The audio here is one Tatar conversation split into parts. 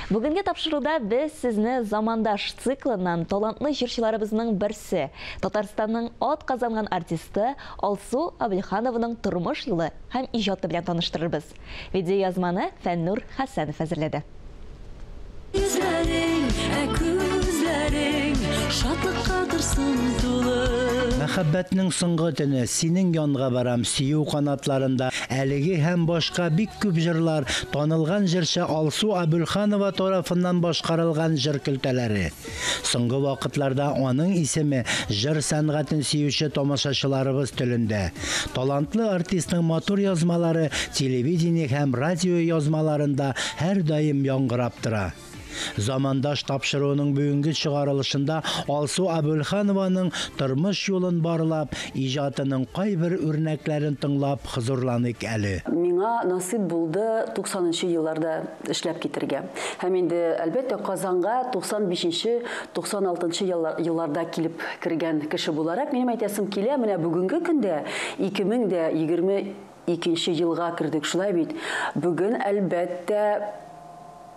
Бүгінгі тапшыруда біз сізні замандаш циклынан талантлы жыршыларыбызның бірсі, Татарстанның от казанган артисты Алсу Абылхановның тұрмыш юлы һәм иҗаты белән таныштырырбыз. Видеоязманы Фәннур Хәсәнов әзерләде. Мәхәббәтнең соңгы төне, синең янга барам, сөю канатларында. Әлеге һәм башка бик күп җырлар танылган җырчы Алсу Абылханова тарафыннан башкарылган җыр көлтәләре. Соңгы вакытларда аның исеме җыр сәнгатен сөюче тамашачыларыбыз телендә. Талантлы артистның матур язмалары телевидение һәм радио язмаларында һәр даим яңгырап тора. Замандаш тапшыруының бүгінгі чыгарылышында Алсу Абылханованың тормыш юлын барлап, иҗатының кайбер үрнәкләрен тыңлап хозурланык әле. Миңа насип булды 90-нчы елларда эшләп китергә. Һәм инде әлбәттә Казанга 95-96 елларда килеп кергән кеше буларак минем әйтәсем килә, менә бүгенге көндә 2022 елга кирдек, шулай бит. Бүген әлбәттә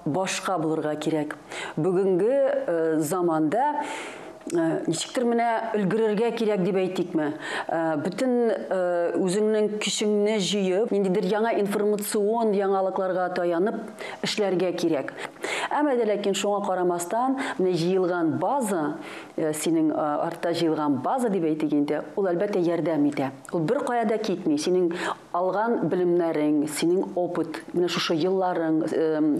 башка булырга кирәк. Бүгенге заманда ничектер менә өлгерергә кирәк дип әйтикме? Бүтән үзеңнең көчеңне җыеп, ниндидер яңа информацион яңалыкларга таянып эшләргә кирәк. Әмма ләкин шуңа карамастан, менә җыелган база, синең артта җыелган база дип әйтгәндә, ул әлбәттә ярдәм итә. Ул бер кая да китми. Синең алган белемнәрең, синең опыт, менә шушы елларың,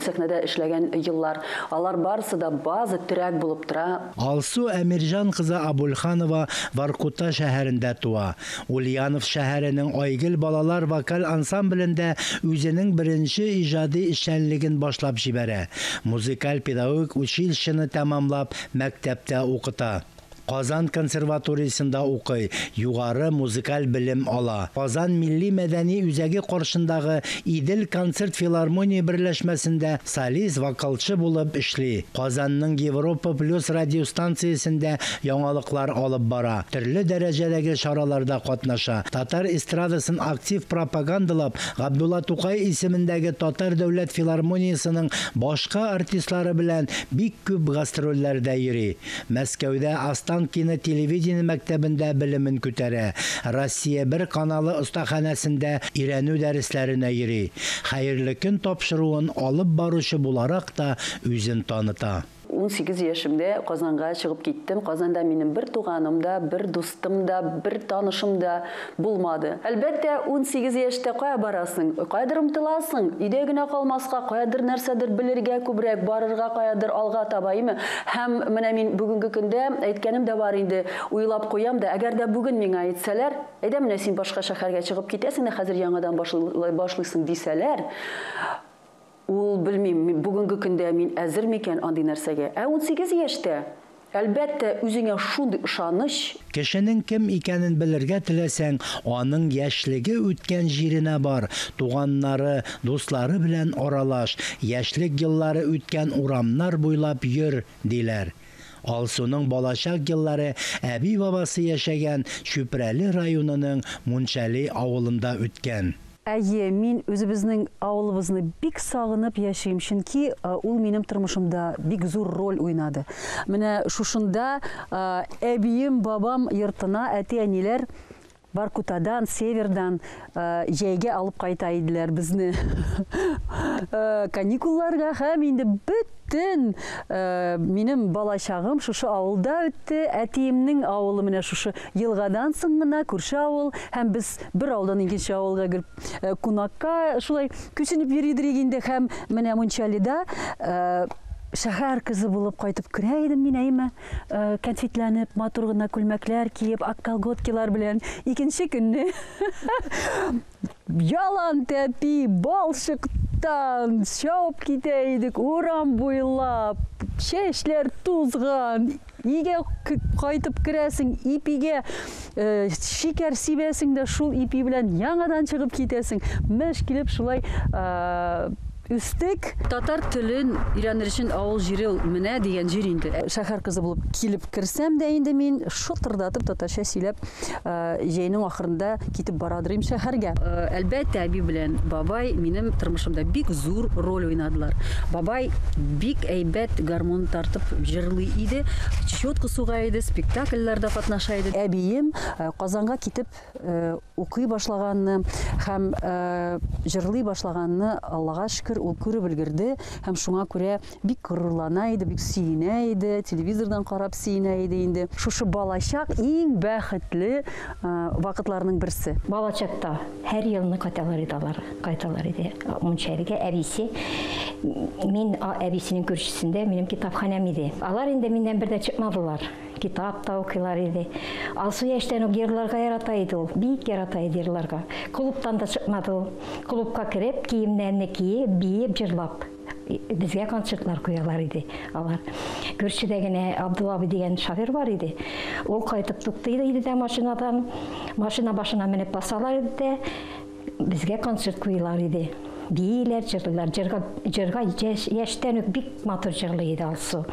сәхнәдә эшләгән еллар, алар барысы да база терәк булып тора. Алсу Әмирҗан кызы Абылханова Воркута шәһәрендә туа. Ульянов шәһәренең Айгөл балалар вокаль ансамблендә үзенең беренче иҗади эшчәнлеген башлап җибәрә. Музыкаль педагог училищены тәмамлап, мәктәптә укыта. Казан консерваториясында укый, югары музыкаль белем ала. Казан милли мәдәни үзәге каршындагы Идел концерт филармония берләшмәсендә солист вокалчы булып эшли. Казанның Европа плюс радиостанциясендә яңалыклар алып бара. Төрле дәрәҗәдәге шараларда катнаша. Татар эстрадасын актив пропагандалап, Габдулла Тукай исемендәге Татар дәүләт филармониясының башка артистлары белән бик күп гастрольләрдә йөри. Мәскәүдә Астан кино телевидение мәктәбендә белемен күтәрә. Россия бер каналы остаханәсендә өйрәнү дәресләренә йөри. Хәерле көн тапшыруын алып баручы буларак та үзен таныта. 18 яшымда Казанга чыгып киттем. Казанда минем бер туганым да, бер дустым да, бер танышым да булмады. Әлбәттә, 18 яшьтә кая барасың? Кайдыр омтыласың? Өйдә генә калмаска, каядыр нәрсәдер белергә, күбрәк барырга, каядыр алга табаймы? Һәм менә мин бүгенге көндә әйткәнем дә бар инде, уйлап куям да, әгәр дә бүген миңа әйтсәләр, әйдә менә син башка шәһәргә чыгып китәсең дә хәзер яңадан башлыйсың дисәләр, ул белмим, бүгенге көндә мин әзер микән андый нәрсәгә. 18 яшьтә әлбәттә үзеңә шундый ышаныч. Кешенең кем икәнен белергә теләсәң, аның яшьлеге үткән җиренә бар, туганнары, дуслары белән аралаш, яшьлек еллары үткән урамнар буйлап йөр, диләр. Алсуның балачак еллары әби-бабасы яшәгән Чүпрәле районының Мунчали авылында үткән. Әйе, мин үзебезнең авылыбызны бик сагынып яшим, чөнки ул минем тормышымда бик зур роль уйнады. Менә шушында әбием, бабам йортына әти-әниләр Воркутадан, Севердан җәйгә алып кайта иделәр безне. Каникулларга һәм инде бөтен минем балачагым шушы авылда үтте. Әтиемнең авылы менә шушы елгадан соң гына күрше авыл, һәм без бер авылдан икенче авылга килеп кунакка шулай күченеп йөридек инде, һәм менә Мунчалида шәһәр кызы булып кайтып керә идем мин, әйме, конфетләнеп, матур гына күлмәкләр киеп, ак колготкалар белән. Икенче көнне ялан тәпи, балчыктан чауып китә идек, урам буйлап, чәчләр тузган. Игә кайтып керәсең, ипигә шикәр сибәсең дә шул ипи белән яңадан чыгып китәсең. Мәш килеп шулай Үстек татар телен өйрәнер өчен авыл җире менә дигән җир инде. Шәһәр кызы булып килеп керсәм дә инде мин шутырдатып татарча сөйләп җәйнең ахырында китеп барадырым шәһәргә. Әлбәттә, әби белән бабай минем тормышымда бик зур роль уйнадылар. Бабай бик әйбәт гармон тартып җырлый иде, щетка суга иде, спектакльләрдә катнаша иде. Әбием Казанга китеп укый башлаганны һәм җырлый башлаганны Аллага шөкер ул күреп өлгерде һәм шуңа күрә бик горурлана иде, бик сөенә иде, телевизордан карап сөенә иде инде. Шушы балачак иң бәхетле вакытларның берсе. Балачакта һәр елны кайталар иде. Мунчарга әбисе, мин әбисенең күршесендә минем китапханам иде. Алар инде миннән бер дә чыкмадылар. Китап та укыйлар иде. Алсу яшьтән үк йырларга ярата иде ул, бик ярата иде йырларга. Клубтан да чыкмады ул. Клубка кереп, киемнәрне киеп, биеп, җырлап. Безгә концертлар куялар иде. Алар күршедә генә Абдулла абый дигән шофер бар иде. Ул кайтып туктый иде дә машинадан. Машина башына менеп басалар иде. Безгә концерт куялар иде. Бийләр, җырлар, җырга яшьтән үк бик матур җырлый иде Алсу.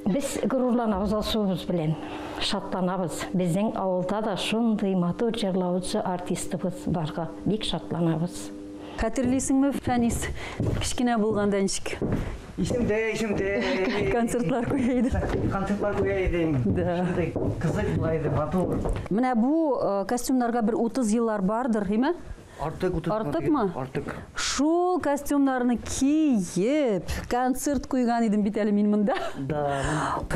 Biz guruрланабыз Алсуыбыз белән, шатланабыз. Безнең авылда да шундый матур җырлаучы артистыбыз барга, бик шатланабыз. Хәтерлисеңме, Фәнис? Кичкенә булганда ничек? Исемдә. Концертлар куя иде. Концертлар куя иде. Шундый кызык булайды, матур. Менә бу костюмнарга бер 30 еллар бардыр, име? Артыкмы? Артык. Шул костюмнарны киеп, концерт куйган идем бит әле мин монда. Да.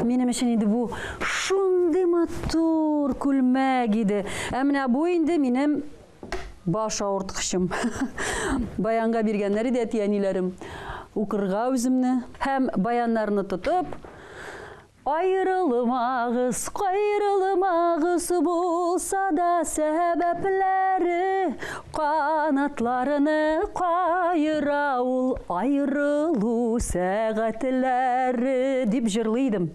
Минем өчен инде бу шундый матур күлмәк иде. Ә менә бу инде минем баш авырткычым. Баянга биргәннәр иде әтиәниләрем. Укырга үземне һәм баяннарны тотып Ayrılmağız, ayrılmağız bulsa da sebepleri kanatlarını kayıra ul ayrılu сәгатьләре дип җырлыйдым.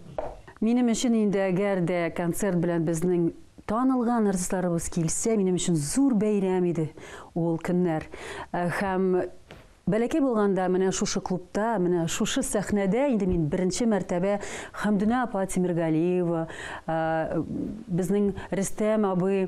Минем өчен инде әгәр дә концерт белән безнең танылган артистларыбыз килсә, минем өчен зур бәйрәм иде ул көннәр. Һәм бәләкәй булганда менә шушы клубта, менә шушы сәхнәдә инде мин беренче мәртәбә Хәмдүнә апа Тимергалиева, безнең Рөстәм абый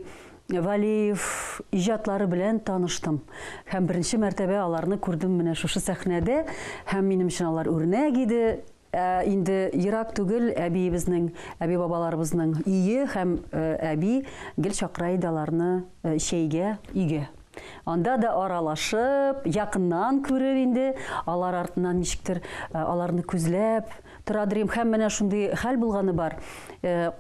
Валиев иҗатлары белән таныштым. Һәм беренче мәртәбә аларны күрдем менә шушы сәхнәдә, һәм минем өчен алар үрнәк иде. Инде ерак түгел әбиебезнең, әби-бабаларыбызның өе һәм әби гел чакыра иде аларны чәйгә, өйгә. Анда да аралашып, якыннан күрер инде, алар артыннан ничектер аларны күзләп торадырым. Һәм менә шундый хәл булганы бар.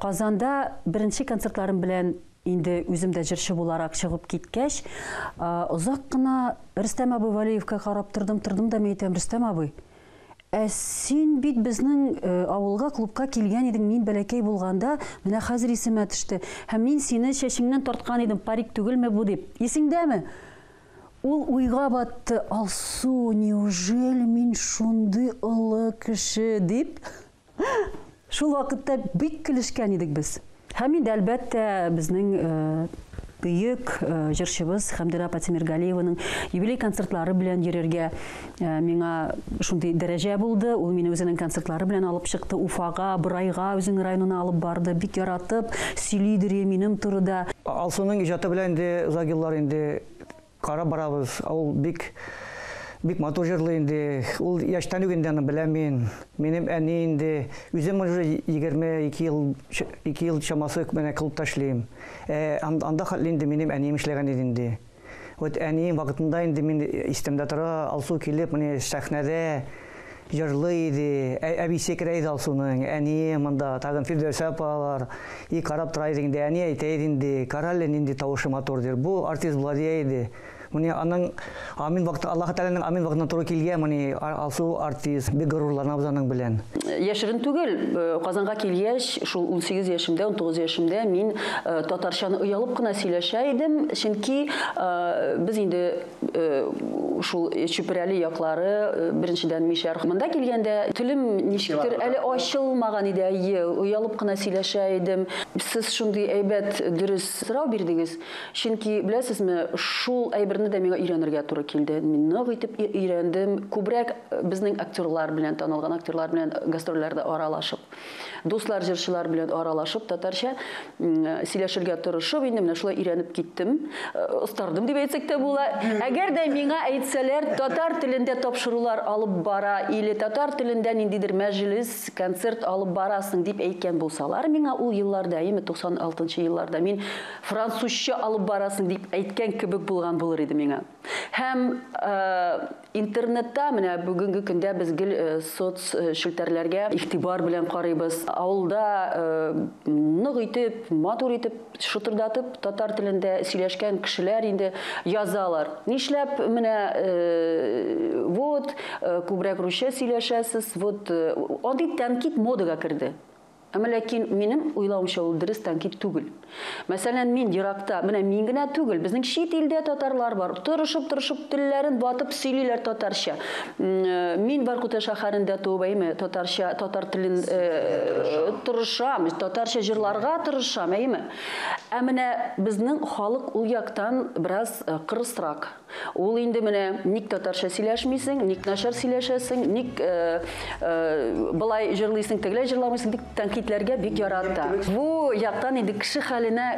Казанда беренче концертларым белән инде үзем дә җырчы буларак чыгып киткәч, озак кына Рөстәм абый Валиевка карап тордым да мен әйтәм, Рөстәм абый, син бит безнең авылга клубка килгән идең, мин бәләкәй булганда, менә хәзер исемә төште. Һәм мин сине чәчеңнән тарткан идем, парик түгелме бу дип. Исеңдәме? Ул уйга батты. Алсу, неужели мин шундый олы кеше дип? Шул вакытта бик көлешкән идек без. Һәм инде әлбәттә безнең бөек җырчыбыз Хәмдүнә апа Тимергалиеваның юбилей концертлары белән йөрергә миңа шундый дәрәҗә булды. Ул мине үзенең концертлары белән алып чыкты Уфага, Борайга, үзенең районына алып барды. Бик яратып сөйлидер минем турыда. Алсуның иҗаты белән инде озак еллар инде карап барабыз. Ул бик матур җырлый инде. Ул яшьтән үк инде аны беләм мин. Минем әни инде үзем уже 22 ел чамасы менә клубта эшлим. Анда хәтле инде минем әнием эшләгән иде инде. Вот әнием вакытында инде мин истемдә тора, Алсу килеп менә сәхнәдә җырлый иде. Әбисе керә иде Алсуның. Әнием монда тагын Фирдәүс апалар и карап тора иде инде. Әни әйтә иде инде, карален инде тавышы матур дир. Бу артист Владия иде. Менә аның амин вакытта Аллаһ Тәгаләнең амин вакытына туры килгән, менә Алсу артист бик горурланабыз аның белән. Яшерен түгел, Казанга килгәч, шул 18 яшемдә, 19 яшемдә мин татарчаны уялып кына сөйләшә идем, чөнки без инде шул Чүпрәле яклары беренчедән Мишәр. Монда килгәндә телем ничектер әле ачылмаган иде, уялып кына сөйләшә идем. Сез шундый әйбәт дөрес сорау бирдегез, чөнки беләсезме, шул әйбер театрны да миңа өйрәнергә туры килде. Мин нык итеп өйрәндем. Күбрәк безнең актерлар белән, танылган актерлар белән гастрольләрдә аралашып, дуслар, җырчылар белән аралашып, татарча сөйләшергә тырышып, инде менә шулай өйрәнеп киттем. Остардым дип әйтсәк тә була. Әгәр дә миңа әйтсәләр, татар телендә тапшырулар алып бара, или татар телендә ниндидер мәҗлес, концерт алып барасың дип әйткән булсалар, миңа ул елларда, 96 елларда мин французча алып барасың дип әйткән кебек булган булыр иде миңа. Һәм интернетта менә бүгенге көндә без соц шелтәрләргә игътибар белән карыйбыз. Авылда нык итеп, матур итеп, шутырдатып татар телендә сөйләшкән кешеләр инде язалар. Нишләп менә вот күбрәк русча сөйләшәсез, вот андый тәнкит модага керде. Әмма ләкин минем уйлавымча ул дөрес тәнкит түгел. Мәсәлән, мин еракта, менә мин генә түгел, безнең чит илдә татарлар бар. Тырышып телләрен батып сөйлиләр татарча. Мин Воркута шәһәрендә туып, татарча, татар телен тырышам, татарча җырларга тырышам, Ә менә безнең халык ул яктан бераз кырысрак. Ул инде менә ник татарча сөйләшмисең, ник начар сөйләшәсең, ник былай җырлыйсың, тегеләй җырламыйсың дип тәнкитләргә бик ярата. Бу яктан инде кеше хәленә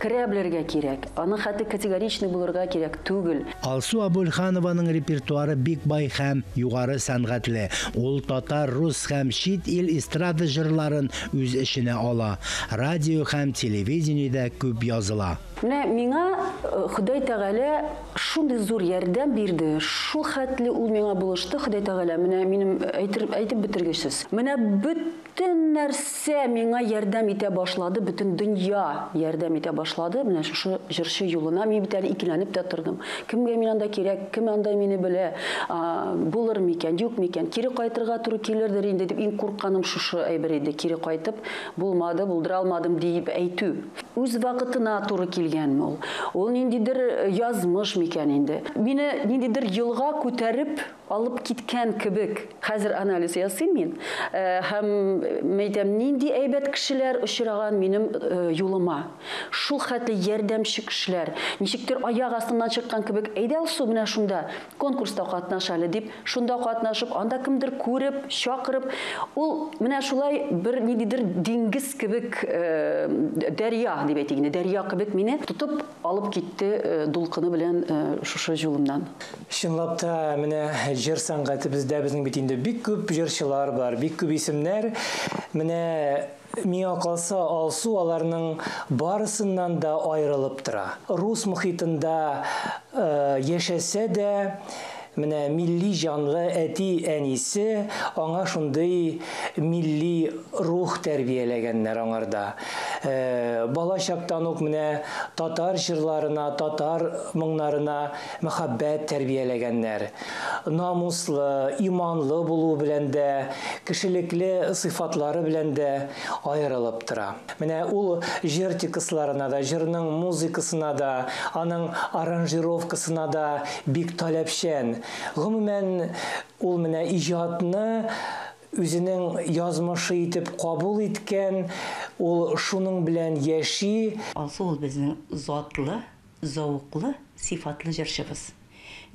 керә белергә кирәк. Аның хәтта категоричный булырга кирәк түгел. Алсу Абульханованың репертуары бик бай һәм югары сәнгатьле. Ул татар, рус һәм чит ил эстрада җырларын үз эченә ала. Радио һәм телевидениедә күп языла. Менә миңа Ходай Тәгалә шундый зур ярдәм бирде. Шул хәтле ул миңа булышты, Ходай Тәгалә. Менә минем әйтеп бетергесез. Менә бөтен нәрсә миңа ярдәм итә башлады, бөтен дөнья ярдәм итә башлады. Менә шушы җырчы юлына мин бит әле икеләнеп тә тордым. Кемгә мин анда кирәк, кем анда мине белә, булыр микән, юк микән, кире кайтырга туры килердер инде дип иң куркканым шушы әйбер иде. Кире кайтып, булмады, булдыра алмадым дип әйтү. Үз вакытына туры килгәнме ул? Ул ниндидер язмыш микән инде. Мине ниндидер елга күтәреп алып киткән кебек. Хәзер анализ ясыйм мин. Һәм мәйтәм, нинди әйбәт кешеләр очраган минем юлыма. Шул хәтле ярдәмче кешеләр. Ничектер аяк астыннан чыккан кебек, әйдә алсу менә шунда конкурста катнаш әле дип, шунда катнашып, анда кемдер күреп, чакырып, ул менә шулай бер ниндидер диңгез кебек, дәрья дип әйтик, дәрья кебек мине тотып алып китте дулкыны белән шушы юлымнан. Чынлап та менә җыр сәнгате бездә безнең бит инде бик күп җырчылар бар, бик күп исемнәр. Менә миңа калса Алсу аларның барысыннан да аерылып тора. Рус мөхитендә яшәсә дә, менә милли җанлы әти әнисе аңа шундый милли рух тәрбияләгәннәр аңарда. Бала чактан ук менә татар җырларына, татар моңнарына мәхәббәт тәрбияләгәннәр. Намуслы, иманлы булу белән дә, кешелекле сыйфатлары белән дә аерылып тора. Менә ул җыр тексларына да, җырның музыкасына да, аның аранжировкасына да бик таләпчән. Гомумән ул менә иҗатны үзенең язмышы итеп кабул иткән, ул шуның белән яши. Алсу ул безнең затлы, зауыклы, сыйфатлы җырчыбыз.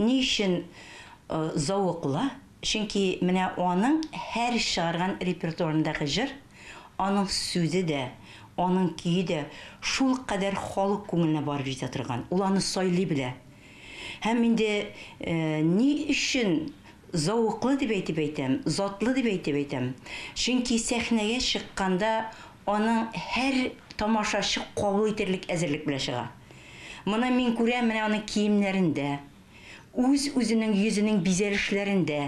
Ни өчен зауыклы? Чөнки менә аның һәр чыгарган репертуарындагы җыр, аның сүзе дә, аның көе дә шул кадәр халык күңеленә барып җитә торган. Ул аны сайлый белә. Һәм инде ни өчен зауыклы дип әйтәм, затлы дип әйтәм. Чөнки сәхнәгә чыкканда аның һәр тамашачы кабул итерлек әзерлек белән чыга. Моны мин күрәм менә аның киемнәрендә, үзенең йөзенең бизәлешләрендә,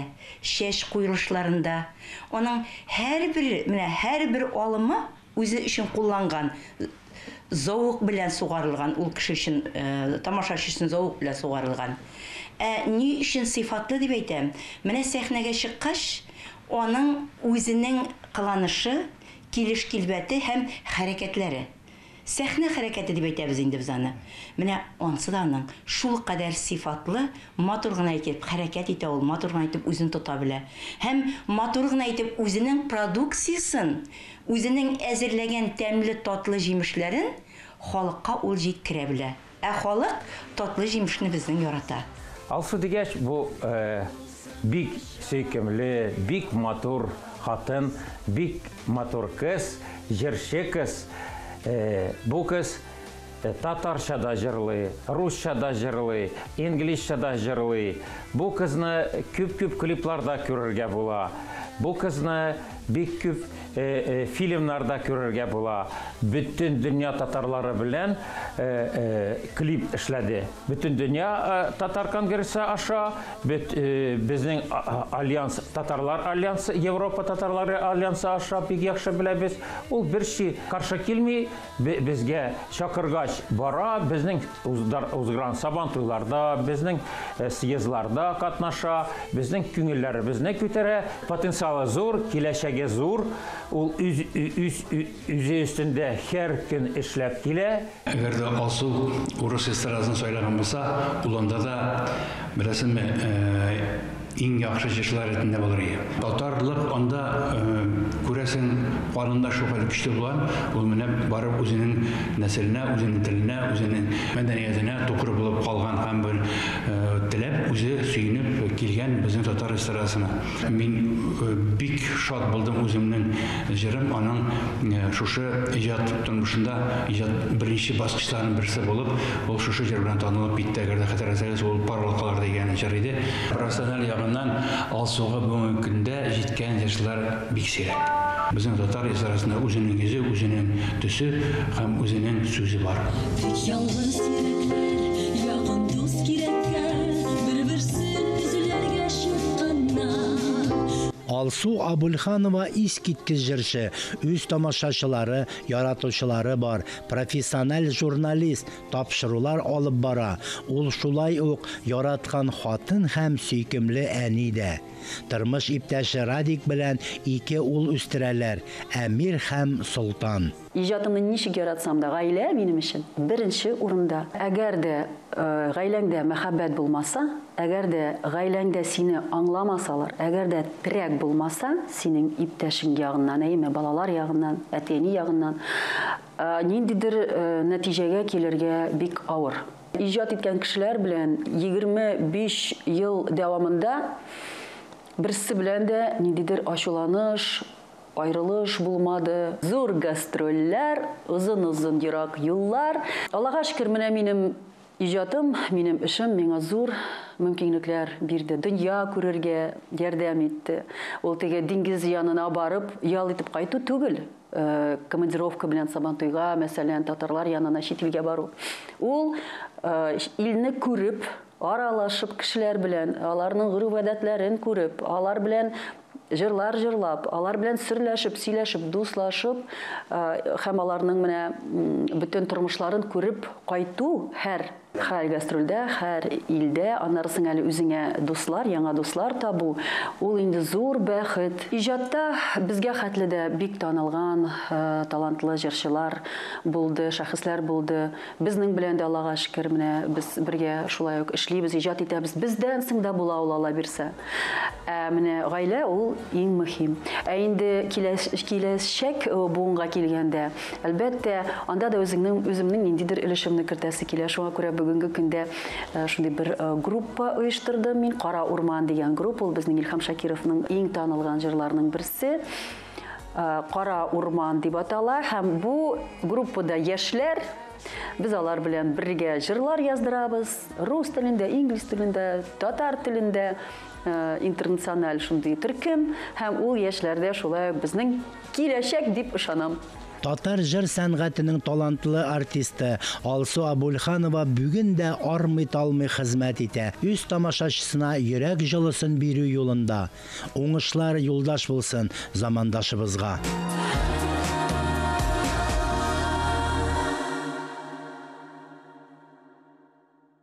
чәч куелышларында. Аның һәр бер алымы үзе өчен кулланган. Зауык белән сугарылган, ул кеше өчен, тамашачы өчен зауык белән сугарылган. Ни өчен сыйфатлы дип әйтәм? Менә сәхнәгә чыккач, аның үзенең кыланышы, килеш-килбәте һәм хәрәкәтләре. Сәхнә хәрәкәте дип әйтәбез инде без аны. Менә ансы да аның шул кадәр сыйфатлы, матур гына итеп хәрәкәт итә ул, матур гына итеп үзен тота белә. Һәм матур гына итеп үзенең продукциясын, үзенең әзерләгән тәмле татлы җимешләрен халыкка ул җиткерә белә. Ә халык татлы җимешне безнең ярата. Алсу дигәч, бу бик сөйкемле, бик матур хатын, бик матур кыз, җырчы кыз. Бу кыз татарча да җырлый, русча да җырлый, инглизчә да җырлый. Бу кызны күп клипларда күрергә була. Бу кызны бик күп фильмнарда күрергә була. Bütün dünya татарлары белән клип эшләде. Bütün dünya татар конгрессы аша, безнең альянс, татарлар альянсы, Европа татарлары альянсы аша бик яхшы беләбез. Ул берши каршы килми, безгә чакыргач бара, безнең узган сабантуйларда, безнең съездларда катнаша, безнең күңелләребезне күтәрә, потенциалы зур, киләчәге зур. Ул үзе өстендә һәр көн эшләп килә. Әгәр дә Алсу урыс эстрадасын сайлаган булса, улында да беләсеңме, иң яхшы җырчылар ретендә булыр иде. Татарлык анда күрәсең, канында шугыль көчле булган, ул менә барып үзенең нәселенә, үзенең теленә, үзенең мәдәниятенә тугры булып калган һәм бер теләп, үзе сөйнеп килгән безнең татар эстрадасына. Мин бик шат булдым үземнең җырым аның шушы иҗат тормышында иҗат беренче баскычларның берсе булып, ул шушы җыр белән танылып китте. Әгәр дә хәтерләсәгез, ул Парлыкалар дигән җыр иде. Профессиональ ягыннан Алсуга бүгенге көндә җиткән җырчылар бик сирәк. Безнең татар эстрадасында үзенең йөзе, үзенең төсе һәм үзенең сүзе бар. Алсу Абульханова искиткеч җырчы, үз тамашачылары, яратучылары бар, профессиональ журналист, тапшырулар алып бара. Ул шулай ук яраткан хатын һәм сөйкемле әни дә. Тормыш иптәше Радик белән ике ул үстерәләр, Әмир һәм Солтан. Иҗатымны ничек яратсам да, гаилә минем өчен беренче урында. Әгәр дә гаиләңдә мәхәббәт булмаса, әгәр дә гаиләңдә сине аңламасалар, әгәр дә терәк булмаса, синең иптәшең ягыннан, әйме балалар ягыннан, әтәни ягыннан, ниндидер нәтиҗәгә килергә бик авыр. Иҗат иткән кешеләр белән 25 ел дәвамында берсе белән дә ниндидер ачуланыш, аyrılış булмады. Зур гастрольләр, узын ерак юллар. Аллаһка шөкер, менә минем иҗатым, минем эшем миңа зур мөмкинлекләр бирде. Дөнья күрергә ярдәм итте. Ул теге диңгез янына барып, ял итеп кайту түгел. Командировка белән Сабантуйга, мәсәлән, татарлар янына чит-илгә бару. Ул илне күреп, аралашып кешеләр белән, аларның гөрү-гадәтләрен күреп, алар белән җырлар җырлап, алар белән сөрләшеп, сөйләшеп, дуслашып, һәм аларның менә бөтен тормышларын күреп кайту һәр гастрольдә, һәр илдә, аннарысын әле үзеңә дуслар, яңа дуслар табу, ул инде зур бәхет. Иҗатта безгә хәтле дә бик танылган, талантлы җырчылар булды, шәхесләр булды. Безнең белән дә Аллаһка шөкер, менә без бергә шулай ук эшлибез, иҗат итәбез. Бездән соң да була ул, Алла бирсә. Менә гаилә ул иң мөһим. Инде киләчәк буынга килгәндә, әлбәттә, анда да үземнең ниндидер өлешемне кертәсе килә. Шуңа күрә бүгенге көндә шундый бер группа оештырдым мин. Кара Урман дигән группа, ул безнең Илһам Шакировның иң танылган җырларының берсе. Кара Урман дип атала, һәм бу группада яшьләр, без алар белән бергә җырлар яздырабыз. Рус телендә, инглиз телендә, татар телендә, интернациональ шундый төркем, һәм ул яшьләрдә шулай безнең киләчәк дип ышанам. Татар җыр сәнгатенең талантлы артисты Алсу Абульханова бүген дә армый-талмый хезмәт итә. Үз тамашачысына йөрәк җылысын бирү юлында. Уңышлар юлдаш булсын замандашыбызга.